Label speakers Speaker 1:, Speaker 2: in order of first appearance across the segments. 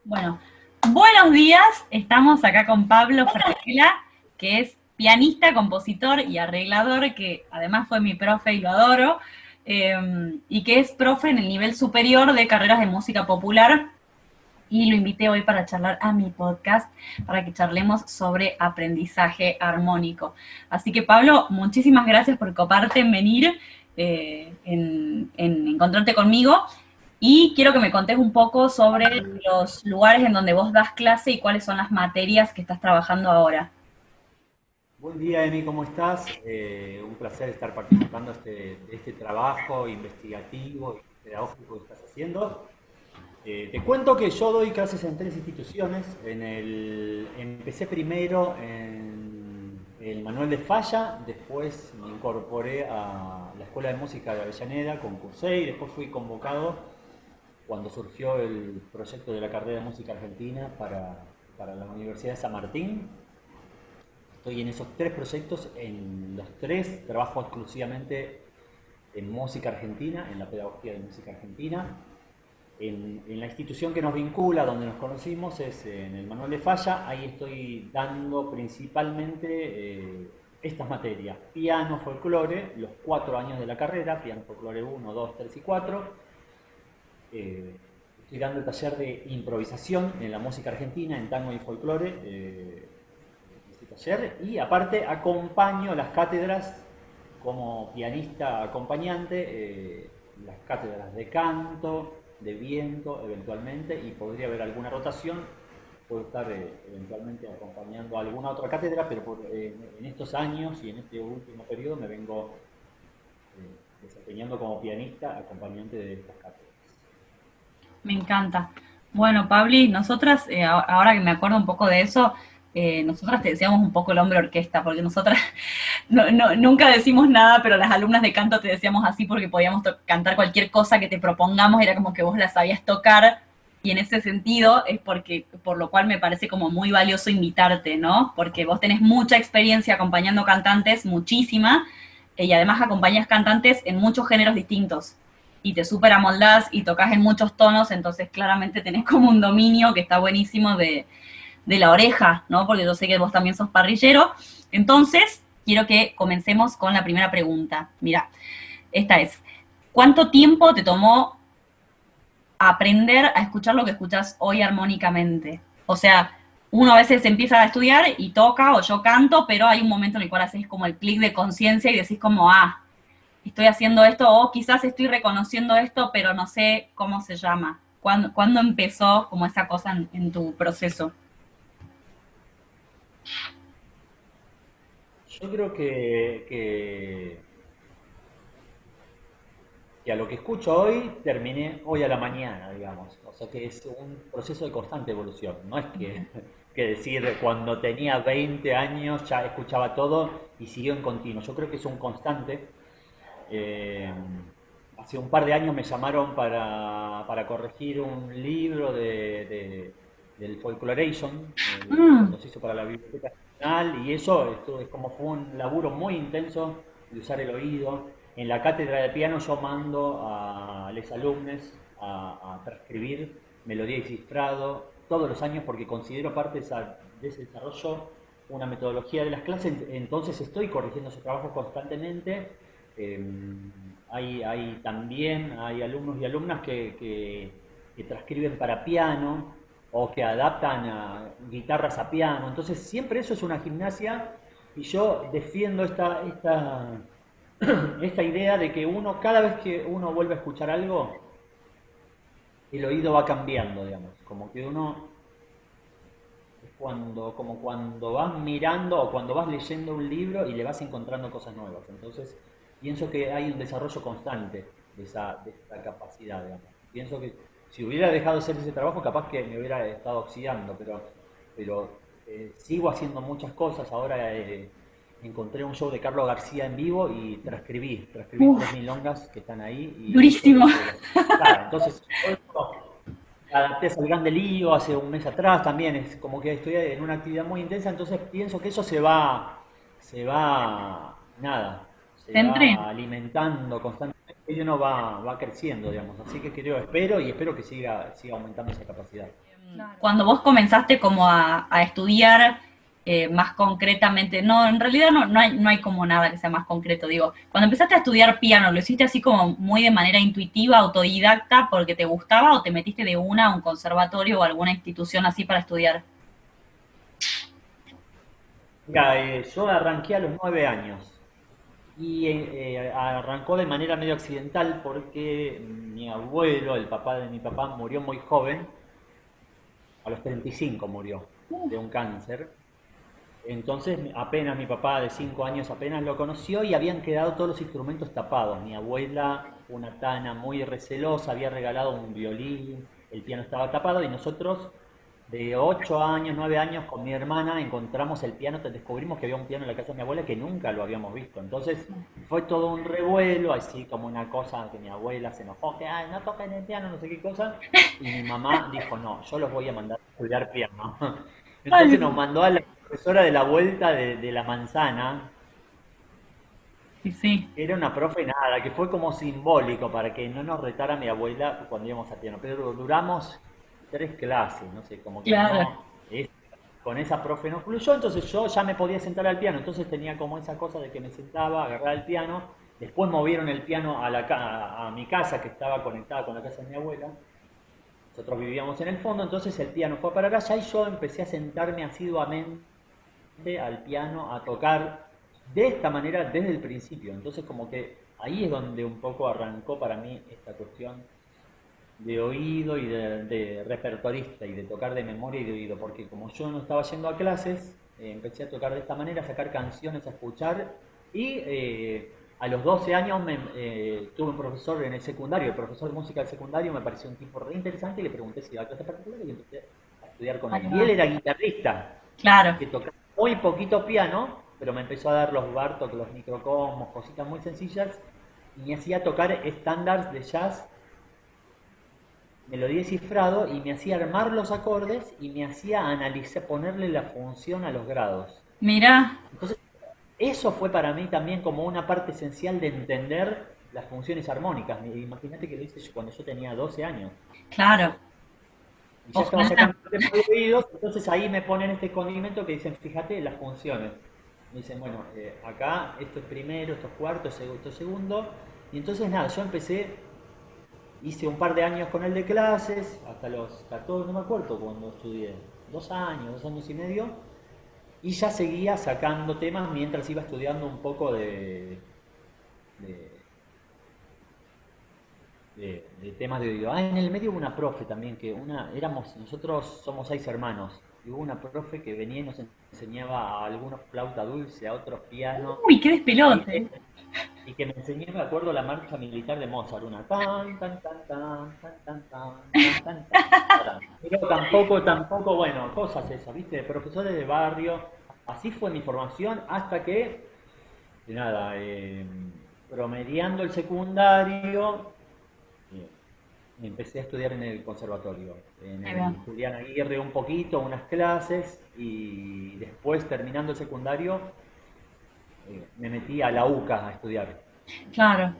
Speaker 1: Bueno, buenos días. Estamos acá con Pablo Francella, que es pianista, compositor y arreglador, que además fue mi profe y lo adoro, y que es profe en el nivel superior de carreras de música popular. Y lo invité hoy para charlar a mi podcast, para que charlemos sobre aprendizaje armónico. Así que Pablo, muchísimas gracias por coparte en venir, en encontrarte conmigo. Y quiero que me contes un poco sobre los lugares en donde vos das clase y cuáles son las materias que estás trabajando ahora.
Speaker 2: Buen día, Emi, ¿cómo estás? Un placer estar participando de este trabajo investigativo y pedagógico que estás haciendo. Te cuento que yo doy clases en tres instituciones. Empecé primero en el Manuel de Falla, después me incorporé a la Escuela de Música de Avellaneda, concursé y después fui convocado cuando surgió el proyecto de la carrera de música argentina para la Universidad de San Martín. Estoy en esos tres proyectos, en los tres trabajo exclusivamente en música argentina, en la pedagogía de música argentina. En la institución que nos vincula, donde nos conocimos, es en el Manuel de Falla. Ahí estoy dando principalmente estas materias: piano, folclore, los 4 años de la carrera, piano, folclore 1, 2, 3 y 4. Estoy dando el taller de improvisación en la música argentina, en tango y folclore, este taller, y aparte acompaño las cátedras como pianista acompañante, las cátedras de canto, de viento eventualmente, y podría haber alguna rotación. Puedo estar eventualmente acompañando a alguna otra cátedra, pero en estos años y en este último periodo me vengo desempeñando como pianista acompañante de estas cátedras.
Speaker 1: Me encanta. Bueno, Pabli, nosotras, ahora que me acuerdo un poco de eso, nosotras te decíamos un poco el hombre orquesta, porque nosotras nunca decimos nada, pero las alumnas de canto te decíamos así porque podíamos cantar cualquier cosa que te propongamos, era como que vos la sabías tocar, y en ese sentido es porque, por lo cual me parece como muy valioso invitarte, ¿no? Porque vos tenés mucha experiencia acompañando cantantes, muchísima, y además acompañas cantantes en muchos géneros distintos y te súper amoldás y tocas en muchos tonos, entonces claramente tenés como un dominio que está buenísimo de la oreja, ¿no? Porque yo sé que vos también sos parrillero. Entonces, quiero que comencemos con la primera pregunta. Mira, esta es, ¿cuánto tiempo te tomó aprender a escuchar lo que escuchas hoy armónicamente? O sea, uno a veces empieza a estudiar y toca o yo canto, pero hay un momento en el cual haces como el clic de conciencia y decís como, ah, estoy haciendo esto o quizás estoy reconociendo esto, pero no sé cómo se llama. ¿Cuándo empezó como esa cosa en tu proceso?
Speaker 2: Yo creo que a lo que escucho hoy terminé hoy a la mañana, digamos. O sea que es un proceso de constante evolución. No es que decir cuando tenía 20 años ya escuchaba todo y siguió en continuo. Yo creo que es un constante. Eh, Hace un par de años me llamaron para corregir un libro del Folkloration,
Speaker 1: Mm,
Speaker 2: cuando se hizo para la Biblioteca Nacional, y eso es como fue un laburo muy intenso de usar el oído. En la cátedra de piano yo mando a los alumnos a transcribir melodía y cifrado todos los años porque considero parte de ese desarrollo una metodología de las clases, entonces estoy corrigiendo ese trabajo constantemente. Eh, hay alumnos y alumnas que transcriben para piano o que adaptan a guitarras a piano. Entonces siempre eso es una gimnasia y yo defiendo esta idea de que uno, cada vez que uno vuelve a escuchar algo, el oído va cambiando, digamos. Como que uno es como cuando vas mirando o cuando vas leyendo un libro y le vas encontrando cosas nuevas. Entonces, pienso que hay un desarrollo constante de esta capacidad, digamos. Pienso que si hubiera dejado de hacer ese trabajo, capaz que me hubiera estado oxidando, pero sigo haciendo muchas cosas. Ahora encontré un show de Carlos García en vivo y transcribí tres
Speaker 1: uf,
Speaker 2: milongas que están ahí y eso
Speaker 1: durísimo.
Speaker 2: de los... Claro, entonces, todo esto adapté al Grande Lío hace un mes atrás también, es como que estoy en una actividad muy intensa, entonces pienso que eso nada,
Speaker 1: Te
Speaker 2: se
Speaker 1: entreno.
Speaker 2: va alimentando constantemente y uno va creciendo, digamos. Así que espero y espero que siga aumentando esa capacidad.
Speaker 1: Cuando vos comenzaste como a estudiar más concretamente, no, en realidad no hay como nada que sea más concreto, digo, cuando empezaste a estudiar piano, ¿lo hiciste así como muy de manera intuitiva, autodidacta, porque te gustaba o te metiste de una a un conservatorio o alguna institución así para estudiar?
Speaker 2: Mira, yo arranqué a los 9 años y arrancó de manera medio accidental porque mi abuelo, el papá de mi papá, murió muy joven, a los 35 murió de un cáncer. Entonces apenas mi papá de 5 años apenas lo conoció y habían quedado todos los instrumentos tapados. Mi abuela, una tana muy recelosa, había regalado un violín, el piano estaba tapado y nosotros de 8 años, 9 años con mi hermana encontramos el piano, descubrimos que había un piano en la casa de mi abuela que nunca lo habíamos visto. Entonces fue todo un revuelo, así como una cosa que mi abuela se enojó, que ay, no toquen el piano, no sé qué cosa. Y mi mamá dijo, no, yo los voy a mandar a estudiar piano. Entonces nos
Speaker 1: Ay,
Speaker 2: mandó a la profesora de la vuelta de la manzana,
Speaker 1: sí, sí,
Speaker 2: que era una profe nada, que fue como simbólico para que no nos retara mi abuela cuando íbamos a piano. Pero duramos 3 clases, no sé, como que
Speaker 1: claro.
Speaker 2: no, con esa profe no fluyó, entonces yo ya me podía sentar al piano, entonces tenía como esa cosa de que me sentaba, agarraba el piano, después movieron el piano a mi casa que estaba conectada con la casa de mi abuela. Nosotros vivíamos en el fondo, entonces el piano fue para allá y yo empecé a sentarme asiduamente al piano, a tocar de esta manera desde el principio. Entonces como que ahí es donde un poco arrancó para mí esta cuestión de oído y de repertorista y de tocar de memoria y de oído, porque como yo no estaba yendo a clases, empecé a tocar de esta manera, a sacar canciones, a escuchar y a los 12 años tuve un profesor en el secundario, el profesor de música del secundario me pareció un tipo re interesante y le pregunté si iba a clase particular y empecé a estudiar con él.
Speaker 1: Ahí
Speaker 2: Y él
Speaker 1: va.
Speaker 2: era guitarrista,
Speaker 1: Claro.
Speaker 2: que tocaba muy poquito piano, pero me empezó a dar los Bartok, los microcosmos, cositas muy sencillas, y me hacía tocar estándares de jazz, melodía cifrado, y me hacía armar los acordes y me hacía analizar, ponerle la función a los grados.
Speaker 1: Mira,
Speaker 2: Entonces, eso fue para mí también como una parte esencial de entender las funciones armónicas. Imagínate que lo hice cuando yo tenía 12 años.
Speaker 1: claro.
Speaker 2: Y ya estaba
Speaker 1: Ojalá.
Speaker 2: sacando temas de oídos, entonces ahí me ponen este condimento que dicen, fíjate las funciones. Me dicen, bueno, acá esto es primero, esto es cuarto, esto es segundo. Y entonces nada, yo empecé, hice un par de años con él de clases, hasta los 14, no me acuerdo cuando estudié, 2 años, 2 años y medio, y ya seguía sacando temas mientras iba estudiando un poco de, de temas de oído. Ah, en el medio hubo una profe también, nosotros somos 6 hermanos, y hubo una profe que venía y nos enseñaba a algunos flauta dulce, a otros piano,
Speaker 1: Uy, qué
Speaker 2: y,
Speaker 1: despelote.
Speaker 2: y que me enseñó, me acuerdo, la marcha militar de Mozart, una tan, tan, tan, tan, tan, tan, tan, tan, tan, tan. Pero tampoco, bueno, cosas esas, ¿viste? De profesores de barrio. Así fue mi formación hasta que, nada, promediando el secundario, eh, empecé a estudiar en el conservatorio, en
Speaker 1: Ahí va.
Speaker 2: el Julián Aguirre un poquito, unas clases, y después, terminando el secundario, me metí a la UCA a estudiar.
Speaker 1: Claro.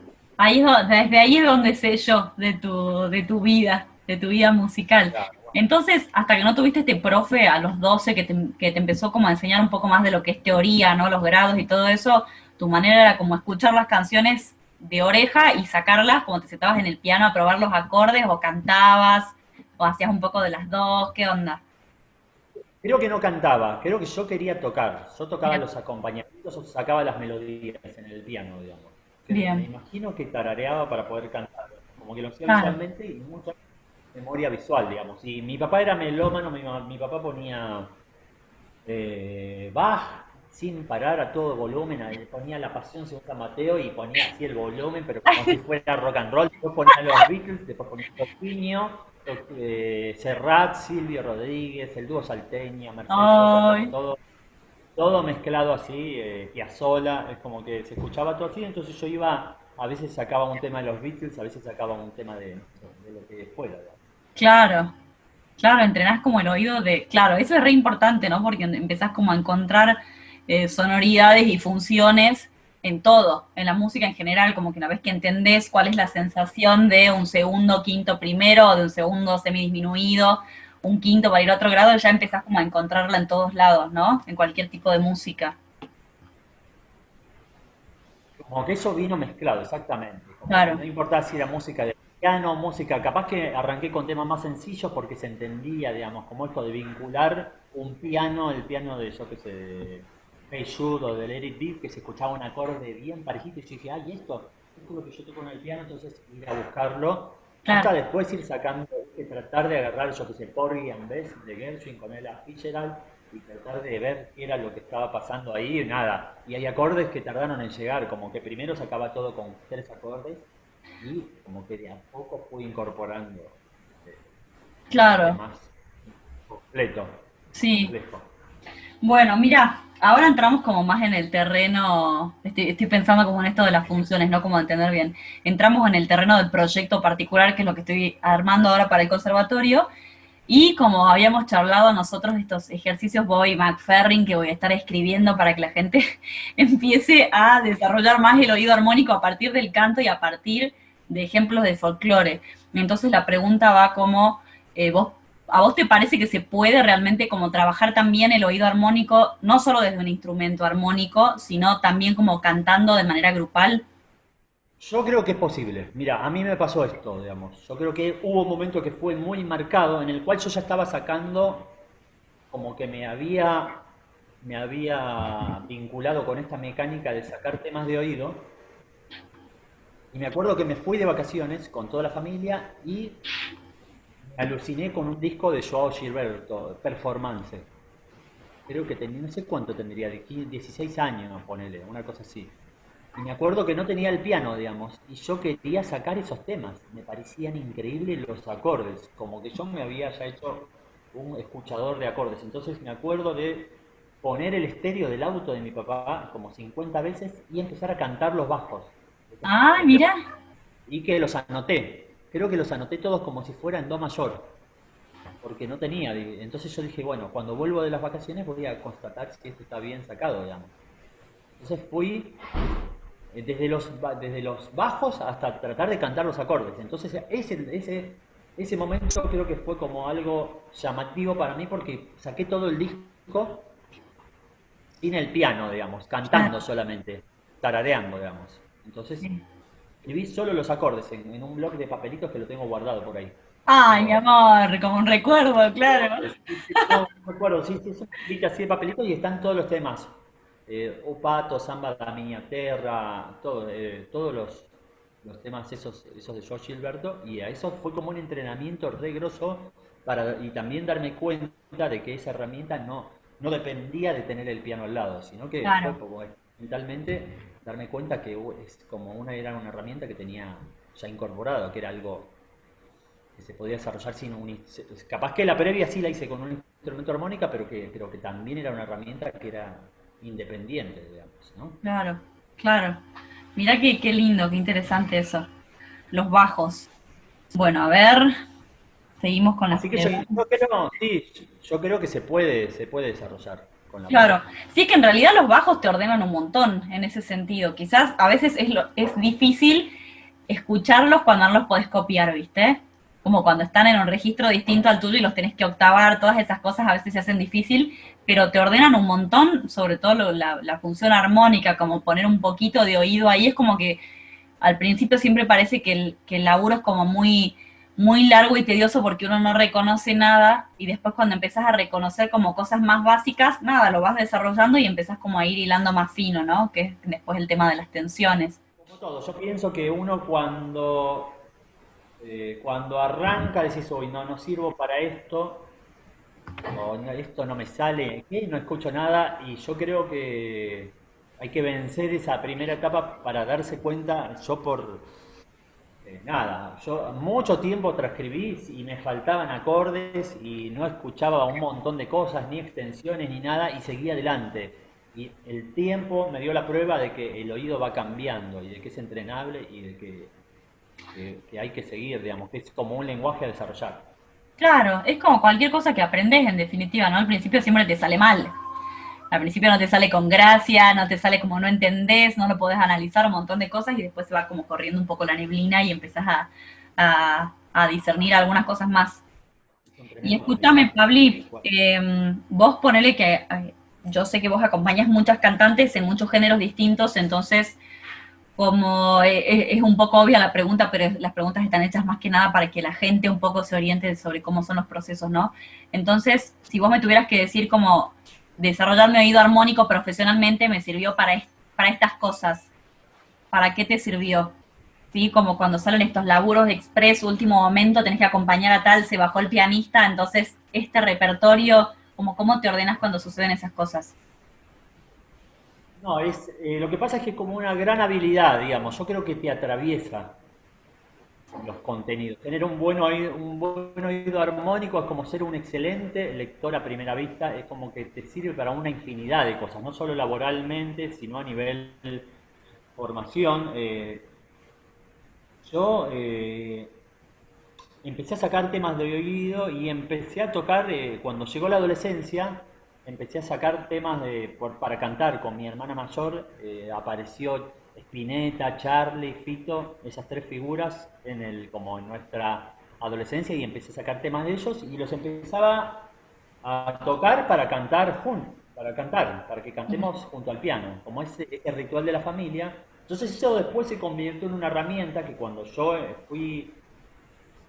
Speaker 1: Desde ahí es donde sé yo de tu vida musical.
Speaker 2: Claro.
Speaker 1: Entonces, hasta que no tuviste este profe a los 12 que te empezó como a enseñar un poco más de lo que es teoría, ¿no? Los grados y todo eso, tu manera era como escuchar las canciones de oreja y sacarlas, como te sentabas en el piano a probar los acordes, o cantabas, o hacías un poco de las dos, ¿qué onda?
Speaker 2: Creo que no cantaba, creo que yo quería tocar. Yo tocaba
Speaker 1: Bien,
Speaker 2: los acompañamientos o sacaba las melodías en el piano, digamos. Me
Speaker 1: bien,
Speaker 2: imagino que tarareaba para poder cantar, como que lo hacía
Speaker 1: claro.
Speaker 2: visualmente y mucha memoria visual, digamos. Y mi papá era melómano, mi papá ponía Bach sin parar a todo volumen, ponía La Pasión según San Mateo y ponía así el volumen, pero como si fuera rock and roll. Después ponía los Beatles, después ponía Toquinho, Serrat, Silvio Rodríguez, el dúo Salteña, Mercedes Sosa, como
Speaker 1: Ay,
Speaker 2: todo mezclado así, Piazzolla, es como que se escuchaba todo así, entonces yo iba, a veces sacaba un tema de los Beatles, a veces sacaba un tema de lo que fuera, ¿verdad?
Speaker 1: claro. Claro, entrenás como el oído de... Claro, eso es re importante, ¿no? Porque empezás como a encontrar sonoridades y funciones en todo, en la música en general, como que una vez que entendés cuál es la sensación de un segundo quinto primero, o de un segundo semidisminuido, un quinto para ir a otro grado, ya empezás como a encontrarla en todos lados, ¿no? En cualquier tipo de música.
Speaker 2: Como que eso vino mezclado, exactamente. Como que
Speaker 1: Claro,
Speaker 2: no importa si era música de piano, música, capaz que arranqué con temas más sencillos porque se entendía, digamos, como esto de vincular un piano, el piano de, yo qué sé, de Hey Jude o de Let It Be, que se escuchaba un acorde bien parejito y yo dije, ay, esto es lo que yo toco en el piano, entonces ir a buscarlo, hasta
Speaker 1: claro.
Speaker 2: después ir sacando, que tratar de agarrar, yo qué sé, Porgy and Bess de Gershwin con Ella Fitzgerald y tratar de ver qué era lo que estaba pasando ahí y nada. Y hay acordes que tardaron en llegar, como que primero sacaba todo con tres acordes y como que de a poco fui incorporando un arte
Speaker 1: Claro,
Speaker 2: más completo,
Speaker 1: sí.
Speaker 2: complejo.
Speaker 1: Bueno, mira, ahora entramos como más en el terreno, estoy pensando como en esto de las funciones, ¿no? Como entender bien. Entramos en el terreno del proyecto particular, que es lo que estoy armando ahora para el conservatorio, y como habíamos charlado nosotros de estos ejercicios Bobby McFerrin que voy a estar escribiendo para que la gente empiece a desarrollar más el oído armónico a partir del canto y a partir de ejemplos de folclore. Entonces la pregunta va como, vos, ¿a vos te parece que se puede realmente como trabajar también el oído armónico, no solo desde un instrumento armónico, sino también como cantando de manera grupal?
Speaker 2: Yo creo que es posible. Mira, a mí me pasó esto, digamos. Yo creo que hubo un momento que fue muy marcado en el cual yo ya estaba sacando, como que me había vinculado con esta mecánica de sacar temas de oído. Y me acuerdo que me fui de vacaciones con toda la familia y me aluciné con un disco de Joao Gilberto, Performance. Creo que tenía, no sé cuánto tendría, de 15, 16 años, ponele, una cosa así. Y me acuerdo que no tenía el piano, digamos, y yo quería sacar esos temas. Me parecían increíbles los acordes, como que yo me había ya hecho un escuchador de acordes. Entonces me acuerdo de poner el estéreo del auto de mi papá como 50 veces y empezar a cantar los bajos de esos
Speaker 1: Ah,
Speaker 2: acordes.
Speaker 1: mira.
Speaker 2: Y que los anoté. Creo que los anoté todos como si fuera en do mayor, porque no tenía. Entonces yo dije, bueno, cuando vuelvo de las vacaciones voy a constatar si esto está bien sacado, digamos. Entonces fui desde los bajos hasta tratar de cantar los acordes. Entonces ese momento creo que fue como algo llamativo para mí porque saqué todo el disco sin el piano, digamos, cantando
Speaker 1: Claro.
Speaker 2: solamente, tarareando, digamos. Entonces
Speaker 1: Sí.
Speaker 2: escribí solo los acordes en un bloc de papelitos que lo tengo guardado por ahí. Lo
Speaker 1: Ay, mi
Speaker 2: tengo.
Speaker 1: amor, como un recuerdo, claro.
Speaker 2: Sí, sí, no, no me acuerdo, sí, sí, son escritas así de papelitos y están todos los temas. O Pato, Samba da Minha Terra, todos los temas esos de George Gilberto, y a eso fue como un entrenamiento re grosso y también darme cuenta de que esa herramienta no dependía de tener el piano al lado, sino que fue
Speaker 1: Claro.
Speaker 2: como mentalmente darme cuenta que es como era una herramienta que tenía ya incorporado, que era algo que se podía desarrollar sin capaz que la previa sí la hice con un instrumento armónica, pero que también era una herramienta que era independiente, digamos, ¿no?
Speaker 1: Claro, claro. Mira qué lindo, qué interesante eso. Los bajos. Bueno, a ver, seguimos con las
Speaker 2: Así que yo,
Speaker 1: preguntas.
Speaker 2: yo creo, sí, yo creo que se puede desarrollar con la
Speaker 1: Claro,
Speaker 2: práctica.
Speaker 1: sí que en realidad los bajos te ordenan un montón en ese sentido. Quizás a veces es difícil escucharlos cuando no los podés copiar, ¿viste? Como cuando están en un registro distinto al tuyo y los tenés que octavar, todas esas cosas a veces se hacen difícil, pero te ordenan un montón, sobre todo la función armónica, como poner un poquito de oído ahí, es como que al principio siempre parece que el laburo es como muy largo y tedioso porque uno no reconoce nada y después cuando empezás a reconocer como cosas más básicas, nada, lo vas desarrollando y empezás como a ir hilando más fino, ¿no? Que es después el tema de las tensiones.
Speaker 2: Como todo, yo pienso que uno cuando arranca decís, hoy no sirvo para esto, o "No, esto no me sale, ¿qué? No escucho nada", y yo creo que hay que vencer esa primera etapa para darse cuenta, nada, yo mucho tiempo transcribí y me faltaban acordes y no escuchaba un montón de cosas, ni extensiones, ni nada, y seguía adelante. Y el tiempo me dio la prueba de que el oído va cambiando y de que es entrenable y de que hay que seguir, digamos, que es como un lenguaje a desarrollar.
Speaker 1: Claro, es como cualquier cosa que aprendes en definitiva, ¿no? Al principio siempre te sale mal. Al principio no te sale con gracia, no te sale como no entendés, no lo podés analizar un montón de cosas y después se va como corriendo un poco la neblina y empezás a discernir algunas cosas más. Y
Speaker 2: tenemos de
Speaker 1: escúchame,
Speaker 2: base.
Speaker 1: Pabli, vos ponele que yo sé que vos acompañás muchas cantantes en muchos géneros distintos, entonces como es un poco obvia la pregunta, pero las preguntas están hechas más que nada para que la gente un poco se oriente sobre cómo son los procesos, ¿no? Entonces, si vos me tuvieras que decir como desarrollar mi oído armónico profesionalmente me sirvió para estas cosas, ¿para qué te sirvió? ¿Sí? Como cuando salen estos laburos de express, último momento, tenés que acompañar a tal, se bajó el pianista, entonces este repertorio, como cómo te ordenas cuando suceden esas cosas.
Speaker 2: No, lo que pasa es que como una gran habilidad, digamos, yo creo que te atraviesa los contenidos. Tener un buen oído armónico es como ser un excelente lector a primera vista, es como que te sirve para una infinidad de cosas, no solo laboralmente, sino a nivel formación. Yo empecé a sacar temas de oído y empecé a tocar, cuando llegó la adolescencia, empecé a sacar temas para cantar con mi hermana mayor. Apareció Spinetta, Charlie, Fito, esas tres figuras como en nuestra adolescencia, y empecé a sacar temas de ellos y los empezaba a tocar para que cantemos junto al piano, como ese ritual de la familia. Entonces eso después se convirtió en una herramienta que cuando yo fui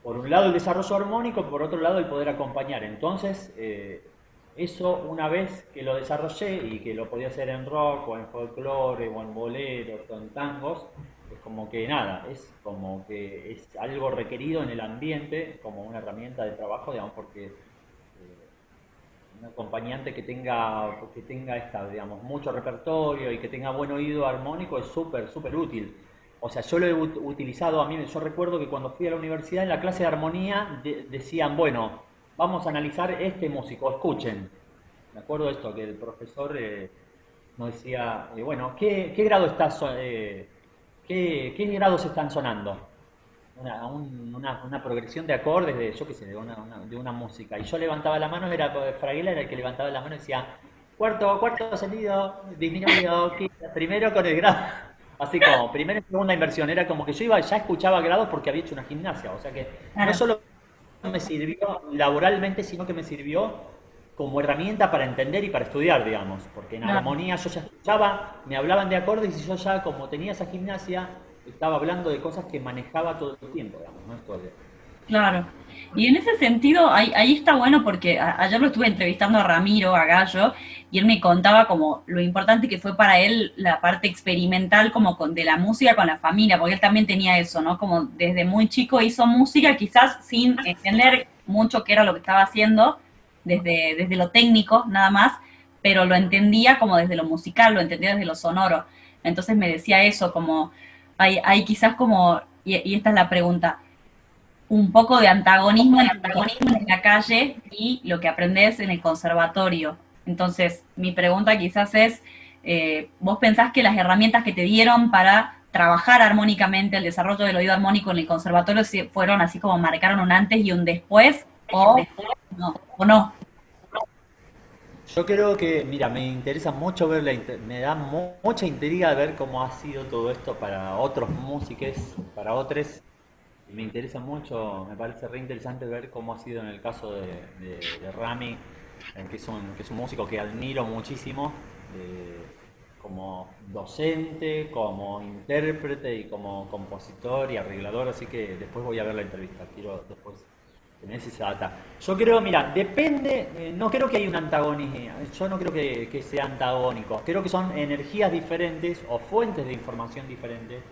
Speaker 2: por un lado el desarrollo armónico, por otro lado el poder acompañar. Entonces, eso una vez que lo desarrollé y que lo podía hacer en rock o en folclore o en boleros o en tangos, es como que nada, es como que es algo requerido en el ambiente como una herramienta de trabajo, digamos, porque un acompañante que tenga digamos, mucho repertorio y que tenga buen oído armónico es súper, súper útil. O sea, yo lo he utilizado yo recuerdo que cuando fui a la universidad en la clase de armonía decían, bueno, vamos a analizar este músico, escuchen. Me acuerdo de esto, que el profesor nos decía, bueno, ¿qué grado qué grados están sonando? Una progresión de acordes de, yo qué sé, de una música. Y yo levantaba la mano, Fraguela era el que levantaba la mano y decía, cuarto sonido, disminuido, quinta, primero con el grado. Así como, primera y segunda inversión. Era como que yo ya escuchaba grados porque había hecho una gimnasia. O sea que no
Speaker 1: Claro,
Speaker 2: solo me sirvió laboralmente, sino que me sirvió como herramienta para entender y para estudiar, digamos, porque en
Speaker 1: claro.
Speaker 2: armonía yo ya escuchaba, me hablaban de acordes y yo ya, como tenía esa gimnasia, estaba hablando de cosas que manejaba todo el tiempo, digamos, ¿no?
Speaker 1: Claro. Y en ese sentido, ahí está bueno porque ayer lo estuve entrevistando a Ramiro, a Gallo, y él me contaba como lo importante que fue para él la parte experimental como de la música con la familia, porque él también tenía eso, ¿no? Como desde muy chico hizo música, quizás sin entender mucho qué era lo que estaba haciendo, desde lo técnico nada más, pero lo entendía como desde lo musical, lo entendía desde lo sonoro. Entonces me decía eso, como hay quizás como, y esta es la pregunta, un poco de antagonismo entre lo que aprendes en la calle y lo que aprendes en el conservatorio. Entonces, mi pregunta quizás es, ¿vos pensás que las herramientas que te dieron para trabajar armónicamente el desarrollo del oído armónico en el conservatorio fueron así como marcaron un antes y un después no? ¿O no?
Speaker 2: Yo creo que, mira, me interesa mucho ver me da mucha intriga ver cómo ha sido todo esto para otros músicos, para otros. Y me interesa mucho, me parece re interesante ver cómo ha sido en el caso de Rami, que es un músico que admiro muchísimo, como docente, como intérprete y como compositor y arreglador, así que después voy a ver la entrevista, quiero después tener esa data. Yo creo, mira, depende, no creo que haya un antagonismo, yo no creo que sea antagónico, creo que son energías diferentes o fuentes de información diferentes.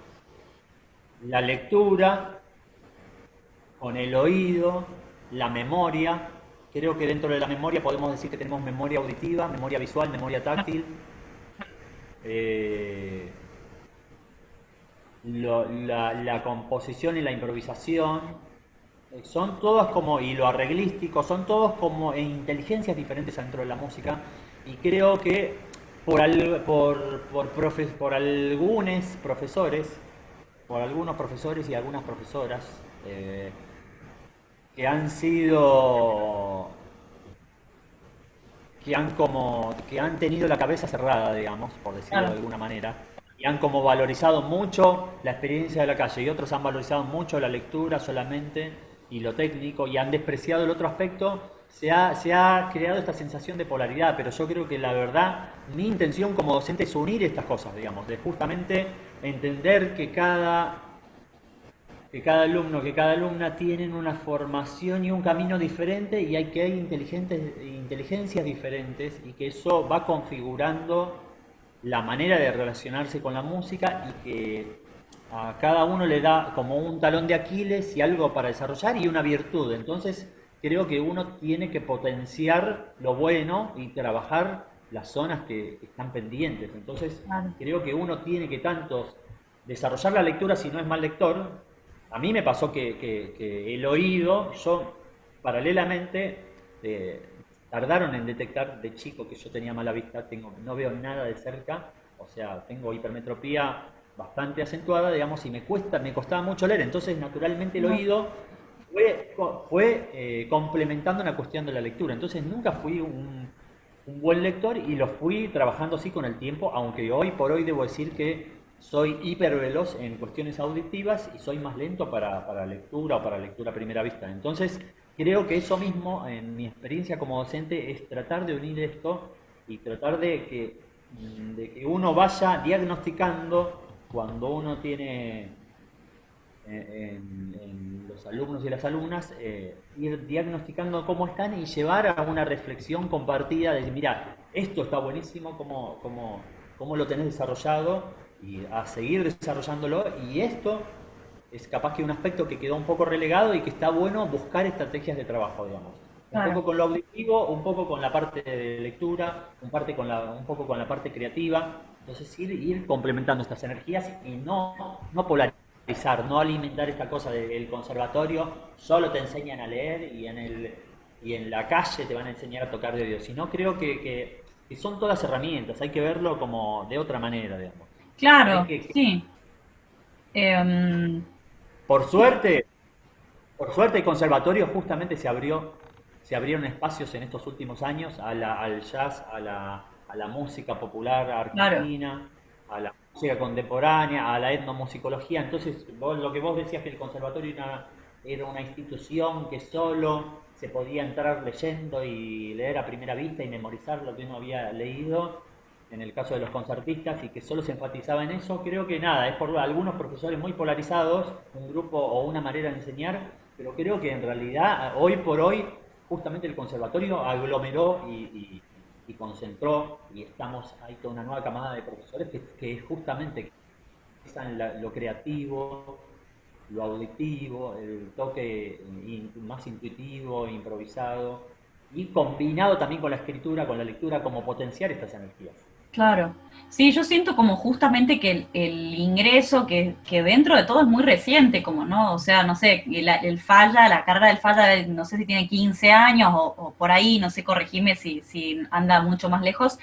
Speaker 2: La lectura con el oído, la memoria. Creo que dentro de la memoria podemos decir que tenemos memoria auditiva, memoria visual, memoria táctil. eh, la composición y la improvisación son todas como, y lo arreglístico, son todos como inteligencias diferentes dentro de la música. Y creo que por algunos profesores y algunas profesoras, que han sido, que han tenido la cabeza cerrada, digamos, por decirlo de
Speaker 1: Claro.
Speaker 2: alguna manera, y han como valorizado mucho la experiencia de la calle, y otros han valorizado mucho la lectura solamente. y lo técnico y han despreciado el otro aspecto, se ha creado esta sensación de polaridad, pero yo creo que la verdad, mi intención como docente es unir estas cosas, digamos, de justamente entender que cada alumno, que cada alumna tienen una formación y un camino diferente y hay inteligencias diferentes y que eso va configurando la manera de relacionarse con la música y que a cada uno le da como un talón de Aquiles y algo para desarrollar y una virtud. Entonces creo que uno tiene que potenciar lo bueno y trabajar las zonas que están pendientes. Entonces
Speaker 1: Claro.
Speaker 2: creo que uno tiene que tanto desarrollar la lectura si no es mal lector. A mí me pasó que el oído, yo paralelamente, eh, tardaron en detectar de chico que yo tenía mala vista, no veo nada de cerca, o sea, tengo hipermetropía bastante acentuada, digamos, y me costaba mucho leer, entonces naturalmente el
Speaker 1: No,
Speaker 2: oído fue complementando una cuestión de la lectura, entonces nunca fui un buen lector y lo fui trabajando así con el tiempo, aunque hoy por hoy debo decir que soy hiperveloz en cuestiones auditivas y soy más lento para lectura o para lectura a primera vista. Entonces, creo que eso mismo, en mi experiencia como docente, es tratar de unir esto y tratar de que uno vaya diagnosticando cuando uno tiene en los alumnos y las alumnas, ir diagnosticando cómo están y llevar a una reflexión compartida de, mira, esto está buenísimo, cómo lo tenés desarrollado y a seguir desarrollándolo y esto es capaz que un aspecto que quedó un poco relegado y que está bueno buscar estrategias de trabajo, digamos. Un
Speaker 1: claro.
Speaker 2: poco con lo auditivo, un poco con la parte de lectura, un poco con la parte creativa. Entonces ir complementando estas energías y no polarizar, no alimentar esta cosa del conservatorio, solo te enseñan a leer y en la calle te van a enseñar a tocar de oído. Sino creo que son todas herramientas, hay que verlo como de otra manera, digamos. Hay
Speaker 1: Claro,
Speaker 2: que,
Speaker 1: sí. Em,
Speaker 2: por suerte, Por suerte el conservatorio justamente se abrieron espacios en estos últimos años al jazz, a la música popular
Speaker 1: claro,
Speaker 2: argentina, a la música contemporánea, a la etnomusicología. Entonces, lo que vos decías que el conservatorio era una institución que solo se podía entrar leyendo y leer a primera vista y memorizar lo que uno había leído, en el caso de los concertistas, y que solo se enfatizaba en eso, creo que nada, es por algunos profesores muy polarizados, un grupo o una manera de enseñar, pero creo que en realidad, hoy por hoy, justamente el conservatorio aglomeró y concentró, y hay toda una nueva camada de profesores que justamente utilizan lo creativo, lo auditivo, el toque más intuitivo, improvisado, y combinado también con la escritura, con la lectura, como potenciar estas energías.
Speaker 1: claro. Sí, yo siento como justamente que el ingreso, que dentro de todo es muy reciente, como, ¿no? O sea, no sé, el falla, la carrera del falla, no sé si tiene 15 años o por ahí, no sé, corregime si anda mucho más lejos,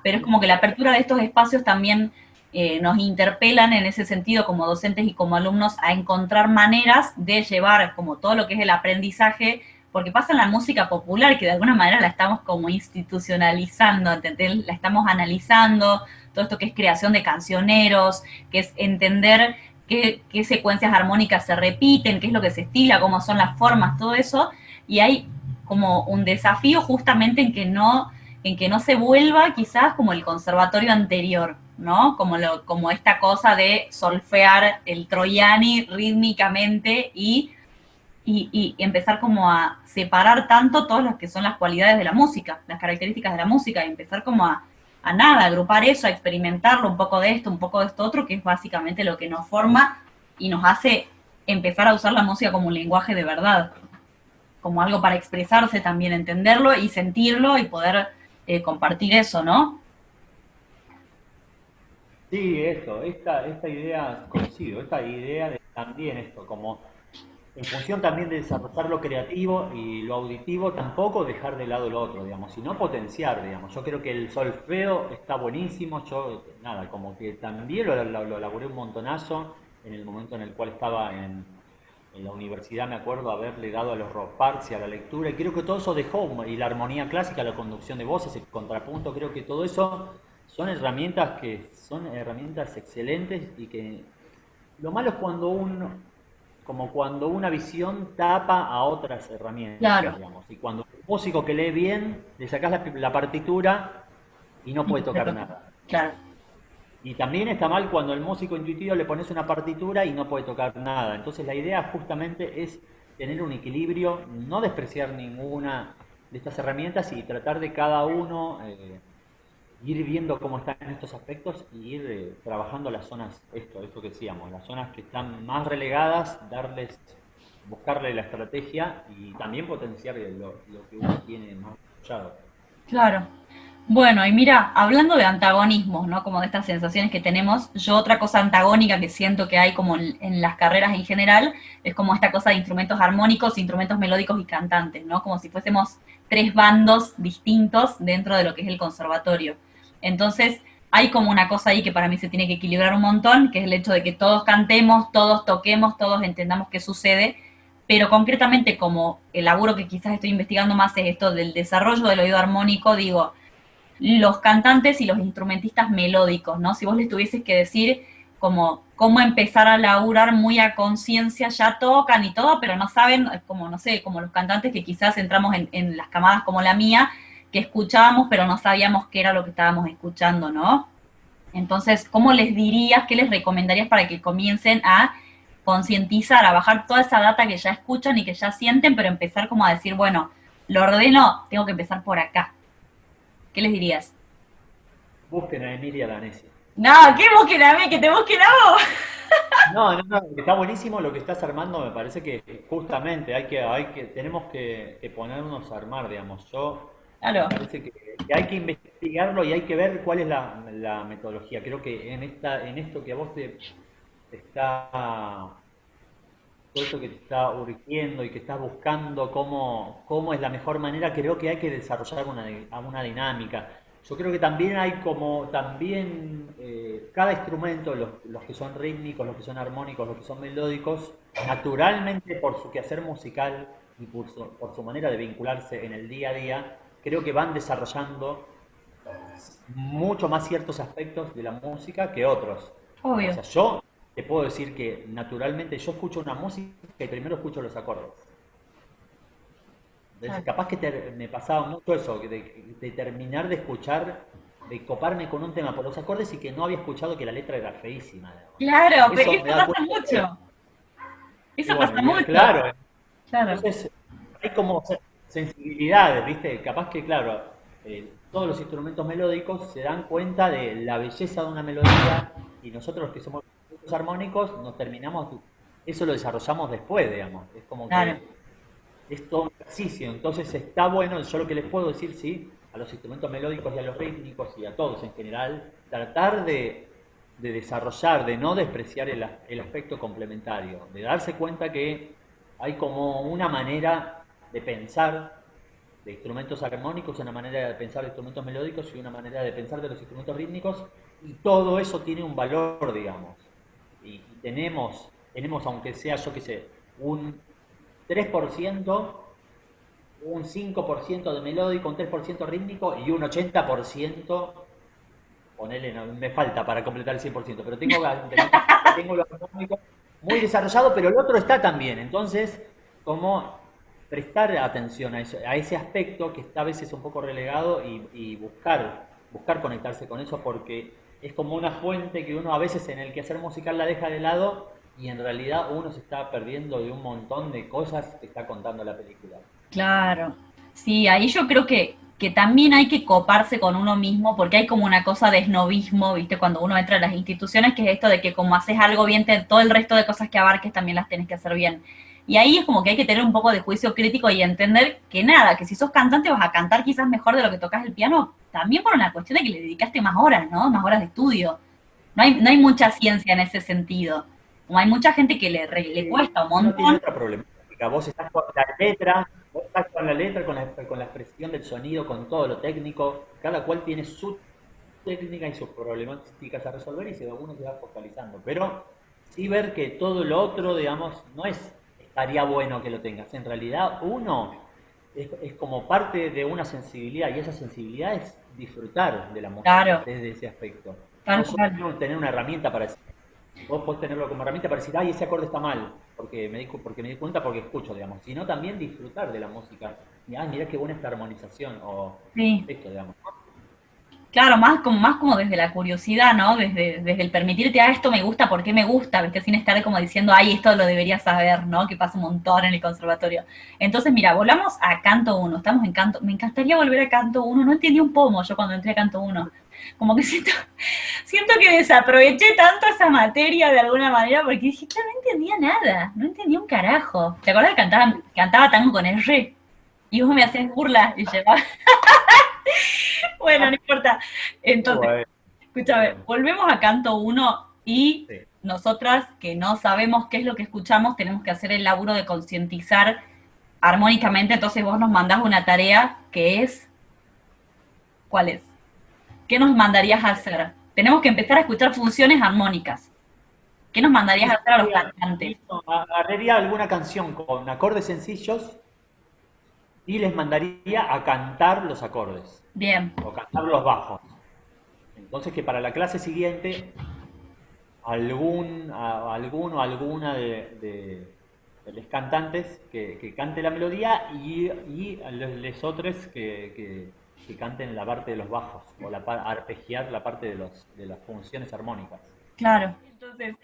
Speaker 1: pero es como que la apertura de estos espacios también nos interpelan en ese sentido como docentes y como alumnos a encontrar maneras de llevar como todo lo que es el aprendizaje, porque pasa en la música popular que de alguna manera la estamos como institucionalizando, ¿entendés? La estamos analizando, todo esto que es creación de cancioneros, que es entender qué secuencias armónicas se repiten, qué es lo que se estila, cómo son las formas, todo eso, y hay como un desafío justamente en que no se vuelva quizás como el conservatorio anterior, ¿no? Como esta cosa de solfear el troyani rítmicamente y empezar como a separar tanto todas las que son las cualidades de la música, las características de la música, y empezar como a nada, a agrupar eso, a experimentarlo, un poco de esto, un poco de esto otro, que es básicamente lo que nos forma y nos hace empezar a usar la música como un lenguaje de verdad, como algo para expresarse también, entenderlo y sentirlo y poder compartir eso, ¿no?
Speaker 2: Sí, esta idea, coincido, esta idea de también esto, como en función también de desarrollar lo creativo y lo auditivo, tampoco dejar de lado lo otro, digamos, sino potenciar, digamos. Yo creo que el solfeo está buenísimo, yo, nada, como que también lo elaboré un montonazo en el momento en el cual estaba en la universidad, me acuerdo haberle dado a los rock parts y a la lectura, y creo que todo eso dejó, y la armonía clásica, la conducción de voces, el contrapunto, creo que todo eso son herramientas excelentes y que lo malo es cuando como cuando una visión tapa a otras herramientas,
Speaker 1: Claro,
Speaker 2: digamos. Y cuando un músico que lee bien, le sacás la partitura y no
Speaker 1: y
Speaker 2: puede
Speaker 1: te
Speaker 2: tocar
Speaker 1: toca.
Speaker 2: nada.
Speaker 1: Claro,
Speaker 2: Y también está mal cuando el músico intuitivo le pones una partitura y no puede tocar nada. Entonces la idea justamente es tener un equilibrio, no despreciar ninguna de estas herramientas y tratar de cada uno ir viendo cómo están estos aspectos y ir trabajando las zonas, esto que decíamos, las zonas que están más relegadas, buscarle la estrategia y también potenciar lo que uno tiene más desarrollado.
Speaker 1: claro. Bueno, y mira, hablando de antagonismos, ¿no? Como de estas sensaciones que tenemos, yo otra cosa antagónica que siento que hay como en las carreras en general es como esta cosa de instrumentos armónicos, instrumentos melódicos y cantantes, ¿no? Como si fuésemos tres bandos distintos dentro de lo que es el conservatorio. Entonces, hay como una cosa ahí que para mí se tiene que equilibrar un montón, que es el hecho de que todos cantemos, todos toquemos, todos entendamos qué sucede, pero concretamente como el laburo que quizás estoy investigando más es esto del desarrollo del oído armónico, digo, los cantantes y los instrumentistas melódicos, ¿no? Si vos les tuvieses que decir como cómo empezar a laburar muy a conciencia, ya tocan y todo, pero no saben, como no sé, como los cantantes que quizás entramos en las camadas como la mía, que escuchábamos, pero no sabíamos qué era lo que estábamos escuchando, ¿no? Entonces, ¿cómo les dirías, qué les recomendarías para que comiencen a concientizar, a bajar toda esa data que ya escuchan y que ya sienten, pero empezar como a decir, bueno, lo ordeno, tengo que empezar por acá? ¿Qué les dirías?
Speaker 2: Busquen a Emilia Danesi.
Speaker 1: No, ¿qué busquen a mí? ¿Que te busquen a vos?
Speaker 2: No, no, no, está buenísimo lo que estás armando, me parece que justamente tenemos que ponernos a armar, digamos. Me
Speaker 1: Claro,
Speaker 2: parece que hay que investigarlo y hay que ver cuál es la metodología. Creo que en esto que a vos te está, todo esto que te está urgiendo y que estás buscando cómo es la mejor manera, creo que hay que desarrollar una dinámica. Yo creo que también hay cada instrumento, los que son rítmicos, los que son armónicos, los que son melódicos, naturalmente por su quehacer musical y por su manera de vincularse en el día a día, creo que van desarrollando mucho más ciertos aspectos de la música que otros. O
Speaker 1: obvio.
Speaker 2: sea, yo te puedo decir que naturalmente yo escucho una música y primero escucho los acordes. Entonces,
Speaker 1: Claro,
Speaker 2: capaz que me pasaba mucho eso, de terminar de escuchar, de coparme con un tema por los acordes y que no había escuchado que la letra era feísima, digamos.
Speaker 1: claro, pero
Speaker 2: Eso me
Speaker 1: eso
Speaker 2: da
Speaker 1: pasa
Speaker 2: cuenta que,
Speaker 1: mucho.
Speaker 2: y
Speaker 1: Eso
Speaker 2: bueno,
Speaker 1: pasa mucho.
Speaker 2: claro,
Speaker 1: Claro,
Speaker 2: entonces, hay como sensibilidades, ¿viste? Capaz que, claro, todos los instrumentos melódicos se dan cuenta de la belleza de una melodía y nosotros los que somos instrumentos armónicos nos terminamos, eso lo desarrollamos después, digamos. Es como
Speaker 1: claro.
Speaker 2: que es todo un ejercicio. Entonces está bueno, yo lo que les puedo decir, sí, a los instrumentos melódicos y a los rítmicos y a todos en general, tratar de desarrollar, de no despreciar el aspecto complementario, de darse cuenta que hay como una manera de pensar de instrumentos armónicos, una manera de pensar de instrumentos melódicos y una manera de pensar de los instrumentos rítmicos, y todo eso tiene un valor, digamos. Y tenemos, aunque sea, yo qué sé, un 3%, un 5% de melódico, un 3% rítmico y un 80%, ponele, me falta para completar el 100%, pero tengo lo armónico muy desarrollado, pero el otro está también. Entonces, como prestar atención a ese aspecto que está a veces un poco relegado y buscar conectarse con eso porque es como una fuente que uno a veces en el quehacer musical la deja de lado y en realidad uno se está perdiendo de un montón de cosas que está contando la película.
Speaker 1: Claro. Sí, ahí yo creo que también hay que coparse con uno mismo, porque hay como una cosa de esnovismo, ¿viste? Cuando uno entra a las instituciones, que es esto de que como haces algo bien, todo el resto de cosas que abarques también las tenés que hacer bien. Y ahí es como que hay que tener un poco de juicio crítico y entender que nada, que si sos cantante vas a cantar quizás mejor de lo que tocas el piano, también por una cuestión de que le dedicaste más horas, ¿no? Más horas de estudio. No hay mucha ciencia en ese sentido. Como hay mucha gente que le
Speaker 2: Sí,
Speaker 1: cuesta un
Speaker 2: uno tiene
Speaker 1: montón.
Speaker 2: otra problemática. Vos estás con la letra, vos estás con la letra, con la expresión del sonido, con todo lo técnico. Cada cual tiene su técnica y sus problemáticas a resolver y uno se va focalizando. Pero sí ver que todo lo otro, digamos, no es estaría bueno que lo tengas. En realidad, uno es como parte de una sensibilidad y esa sensibilidad es disfrutar de la música
Speaker 1: Claro,
Speaker 2: desde ese aspecto. No
Speaker 1: tal cual.
Speaker 2: solo tener una herramienta para decir. Vos podés tenerlo como herramienta para decir, ay, ese acorde está mal, porque me di cuenta, porque escucho, digamos. Sino también disfrutar de la música. Y, ay, mirá qué buena esta armonización, o
Speaker 1: Sí.
Speaker 2: esto, digamos.
Speaker 1: Claro, más como desde la curiosidad, ¿no? Desde el permitirte, esto me gusta, ¿por qué me gusta? ¿Viste? Sin estar como diciendo, ay, esto lo deberías saber, ¿no? Que pasa un montón en el conservatorio. Entonces, mira, volvamos a Canto uno. Estamos en Canto, me encantaría volver a Canto uno. No entendí un pomo yo cuando entré a Canto uno. Como que siento que desaproveché tanto esa materia de alguna manera porque dije, claro, no entendía nada, no entendía un carajo. ¿Te acuerdas que cantaba tango con R? Y vos me hacías burla y llevaba. Bueno, no importa.
Speaker 2: Qué
Speaker 1: Entonces,
Speaker 2: bueno, qué
Speaker 1: escúchame,
Speaker 2: bueno.
Speaker 1: volvemos a Canto uno y
Speaker 2: Sí.
Speaker 1: nosotras que no sabemos qué es lo que escuchamos, tenemos que hacer el laburo de concientizar armónicamente. Entonces vos nos mandás una tarea que es, ¿cuál es? ¿Qué nos mandarías a hacer? Tenemos que empezar a escuchar funciones armónicas. ¿Qué nos mandarías
Speaker 2: Y
Speaker 1: a
Speaker 2: yo
Speaker 1: hacer a los cantantes?
Speaker 2: agarraría alguna canción con acordes sencillos y les mandaría a cantar los acordes,
Speaker 1: Bien,
Speaker 2: o cantar los bajos. Entonces que para la clase siguiente algún o alguna de los cantantes que cante la melodía y a los otros que canten la parte de los bajos o arpegiar la parte de las funciones armónicas.
Speaker 1: claro. Entonces,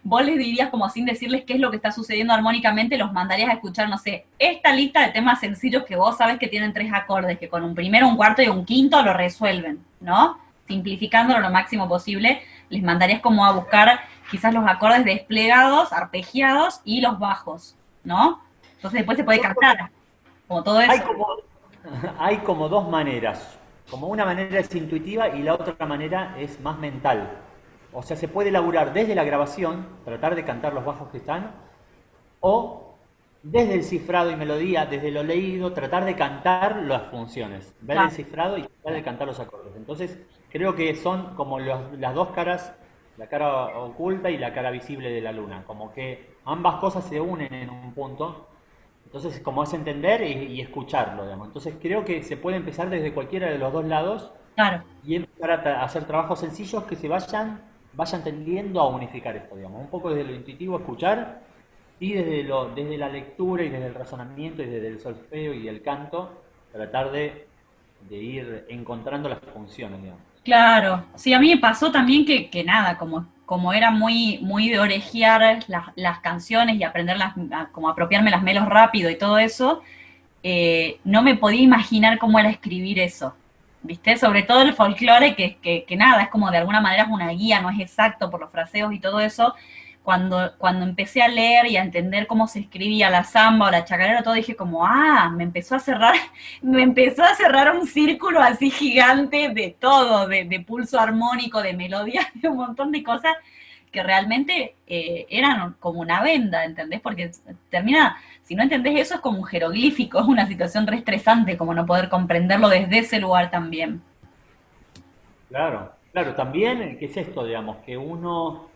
Speaker 1: vos les dirías como sin decirles qué es lo que está sucediendo armónicamente, los mandarías a escuchar, no sé, esta lista de temas sencillos que vos sabés que tienen tres acordes, que con un primero, un cuarto y un quinto lo resuelven, ¿no? Simplificándolo lo máximo posible, les mandarías como a buscar quizás los acordes desplegados, arpegiados y los bajos, ¿no? Entonces después se puede
Speaker 2: Yo creo que
Speaker 1: cantar, como todo
Speaker 2: hay
Speaker 1: eso.
Speaker 2: como, hay como dos maneras. Como una manera es intuitiva y la otra manera es más mental. O sea, se puede elaborar desde la grabación, tratar de cantar los bajos que están, o desde el cifrado y melodía, desde lo leído, tratar de cantar las funciones, ver el
Speaker 1: Claro,
Speaker 2: cifrado y tratar de cantar los acordes. Entonces, creo que son como las dos caras, la cara oculta y la cara visible de la luna, como que ambas cosas se unen en un punto. Entonces, como es entender y escucharlo, digamos. Entonces, creo que se puede empezar desde cualquiera de los dos lados
Speaker 1: claro.
Speaker 2: y empezar a hacer trabajos sencillos que vayan tendiendo a unificar esto, digamos. Un poco desde lo intuitivo, escuchar, y desde la lectura y desde el razonamiento y desde el solfeo y el canto, tratar de ir encontrando las funciones, digamos.
Speaker 1: Claro, sí, a mí me pasó también que nada, como era muy de orejear las canciones y aprenderlas, como apropiarme las melos rápido y todo eso, no me podía imaginar cómo era escribir eso, ¿viste? Sobre todo el folclore, que nada, es como de alguna manera es una guía, no es exacto por los fraseos y todo eso. Cuando empecé a leer y a entender cómo se escribía la samba o la chacarera, todo dije como, me empezó a cerrar un círculo así gigante de todo, de pulso armónico, de melodía, de un montón de cosas que realmente eran como una venda, ¿entendés? Porque termina, si no entendés eso, es como un jeroglífico, es una situación re estresante, como no poder comprenderlo desde ese lugar también.
Speaker 2: Claro, claro, también, ¿qué es esto, digamos? Que uno,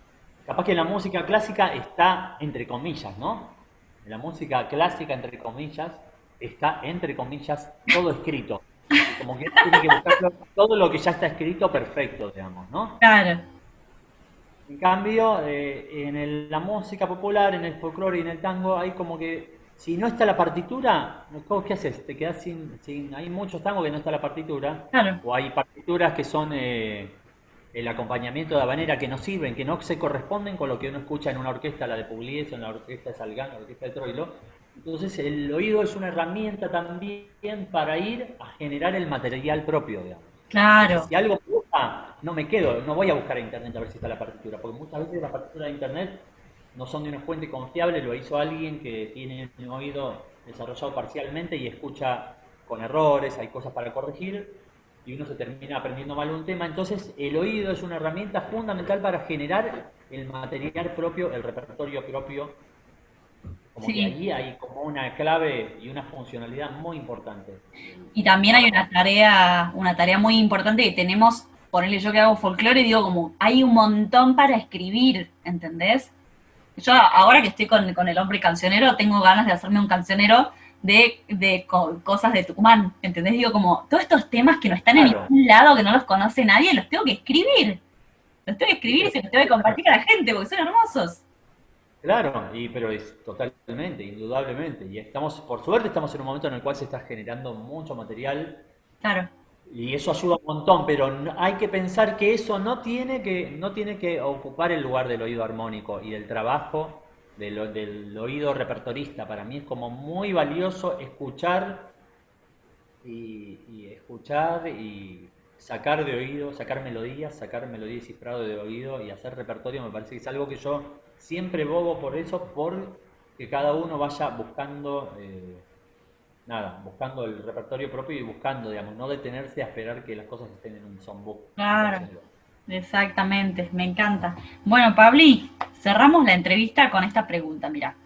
Speaker 2: capaz que la música clásica está entre comillas, ¿no? La música clásica, entre comillas, está entre comillas todo escrito. Y como que uno tiene que buscar todo lo que ya está escrito perfecto, digamos, ¿no?
Speaker 1: Claro,
Speaker 2: En cambio, la música popular, en el folclore y en el tango, hay como que, si no está la partitura, ¿qué haces? Te quedas sin. Hay muchos tangos que no está la partitura,
Speaker 1: claro,
Speaker 2: o hay partituras que son el acompañamiento de habanera que no sirven, que no se corresponden con lo que uno escucha en una orquesta, la de Pugliese, en la orquesta de Salgán, la orquesta de Troilo. Entonces, el oído es una herramienta también para ir a generar el material propio, digamos. Entonces,
Speaker 1: claro.
Speaker 2: si algo me gusta, no me quedo, no voy a buscar en internet a ver si está la partitura, porque muchas veces las partituras de internet no son de una fuente confiable, lo hizo alguien que tiene un oído desarrollado parcialmente y escucha con errores, hay cosas para corregir y uno se termina aprendiendo mal un tema. Entonces, el oído es una herramienta fundamental para generar el material propio, el repertorio propio, como que
Speaker 1: Sí,
Speaker 2: allí hay como una clave y una funcionalidad muy importante.
Speaker 1: y también hay
Speaker 2: Para-
Speaker 1: una tarea muy importante que tenemos, ponerle yo que hago folclore, digo como, hay un montón para escribir, ¿entendés? Yo ahora que estoy con el hombre cancionero, tengo ganas de hacerme un cancionero de cosas de Tucumán, ¿entendés? Digo como, todos estos temas que no están en
Speaker 2: Claro.
Speaker 1: ningún lado, que no los conoce nadie, los tengo que escribir. los tengo que escribir y se los tengo que compartir a la gente porque son hermosos.
Speaker 2: Claro, pero es totalmente, indudablemente. Y estamos, por suerte, estamos en un momento en el cual se está generando mucho material
Speaker 1: Claro,
Speaker 2: y eso ayuda un montón, pero hay que pensar que eso no tiene que ocupar el lugar del oído armónico y del trabajo del oído repertorista. Para mí es como muy valioso escuchar y escuchar y sacar melodía y cifrado de oído y hacer repertorio me parece que es algo que yo siempre bogo por eso, por que cada uno vaya buscando, buscando el repertorio propio y buscando, digamos, no detenerse a esperar que las cosas estén en un songbook, me parece
Speaker 1: claro,
Speaker 2: que no.
Speaker 1: exactamente, me encanta. Bueno, Pabli, cerramos la entrevista con esta pregunta, mira.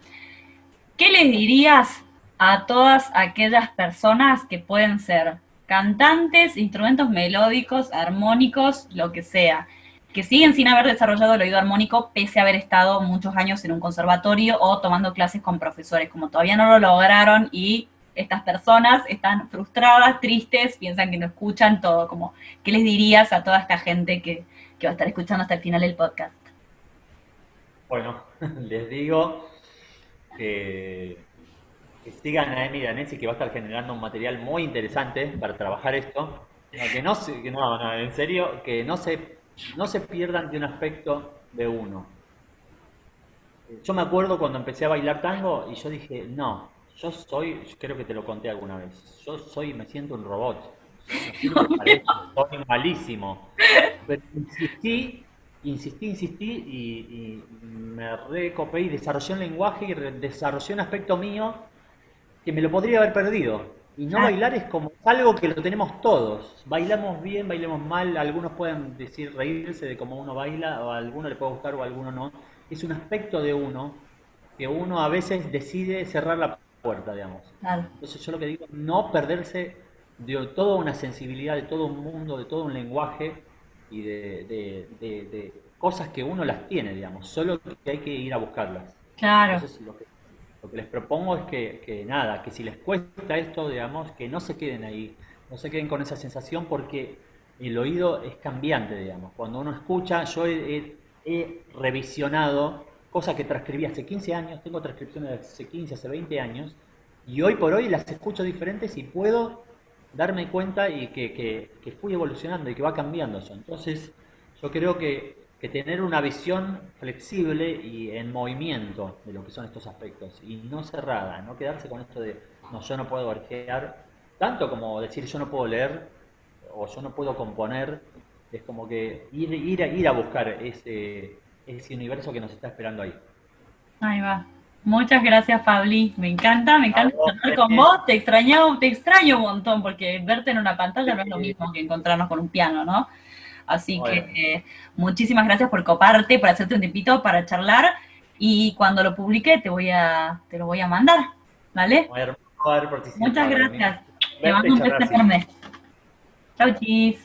Speaker 1: ¿Qué les dirías a todas aquellas personas que pueden ser cantantes, instrumentos melódicos, armónicos, lo que sea, que siguen sin haber desarrollado el oído armónico pese a haber estado muchos años en un conservatorio o tomando clases con profesores, como todavía no lo lograron y estas personas están frustradas, tristes, piensan que no escuchan todo, como, ¿qué les dirías a toda esta gente que va a estar escuchando hasta el final del podcast?
Speaker 2: Bueno, les digo que, que sigan a Emi Danesi, que va a estar generando un material muy interesante para trabajar esto. No, que no se, que no, en serio, que no se pierdan de un aspecto de uno. Yo me acuerdo cuando empecé a bailar tango y yo dije, no, yo creo que te lo conté alguna vez, me siento un robot, no sirvo para esto, soy malísimo. Pero insistí y me recopé y desarrollé un lenguaje y desarrollé un aspecto mío que me lo podría haber perdido. Y no
Speaker 1: Ah,
Speaker 2: bailar es como algo que lo tenemos todos. Bailamos bien, bailamos mal, algunos pueden decir reírse de cómo uno baila, o a alguno le puede gustar o a alguno no. Es un aspecto de uno que uno a veces decide cerrar la puerta, digamos.
Speaker 1: claro,
Speaker 2: Entonces yo lo que digo, no perderse de toda una sensibilidad, de todo un mundo, de todo un lenguaje y de cosas que uno las tiene, digamos, solo que hay que ir a buscarlas.
Speaker 1: claro,
Speaker 2: Entonces lo que les propongo es que nada, que si les cuesta esto, digamos, que no se queden ahí, no se queden con esa sensación porque el oído es cambiante, digamos. Cuando uno escucha, he revisionado cosas que transcribí hace 15 años, tengo transcripciones de hace 15, hace 20 años, y hoy por hoy las escucho diferentes y puedo darme cuenta y que fui evolucionando y que va cambiando eso. Entonces, yo creo que tener una visión flexible y en movimiento de lo que son estos aspectos y no cerrada, no quedarse con esto de, no, yo no puedo arquear, tanto como decir yo no puedo leer o yo no puedo componer, es como que ir a buscar ese universo que nos está esperando ahí.
Speaker 1: ahí va. Muchas gracias, Pabli. Me
Speaker 2: A
Speaker 1: encanta
Speaker 2: vos,
Speaker 1: charlar con vos. Te extraño un montón porque verte en una pantalla no es lo mismo que encontrarnos con un piano, ¿no? Así que
Speaker 2: bueno,
Speaker 1: muchísimas gracias por coparte, por hacerte un tiempito para charlar y cuando lo publique te lo voy a mandar, ¿vale?
Speaker 2: muy hermoso haber
Speaker 1: Muchas
Speaker 2: participado, Emi.
Speaker 1: gracias. Te
Speaker 2: Verte
Speaker 1: mando
Speaker 2: y
Speaker 1: un beso
Speaker 2: charlar así.
Speaker 1: enorme. Chau, chis.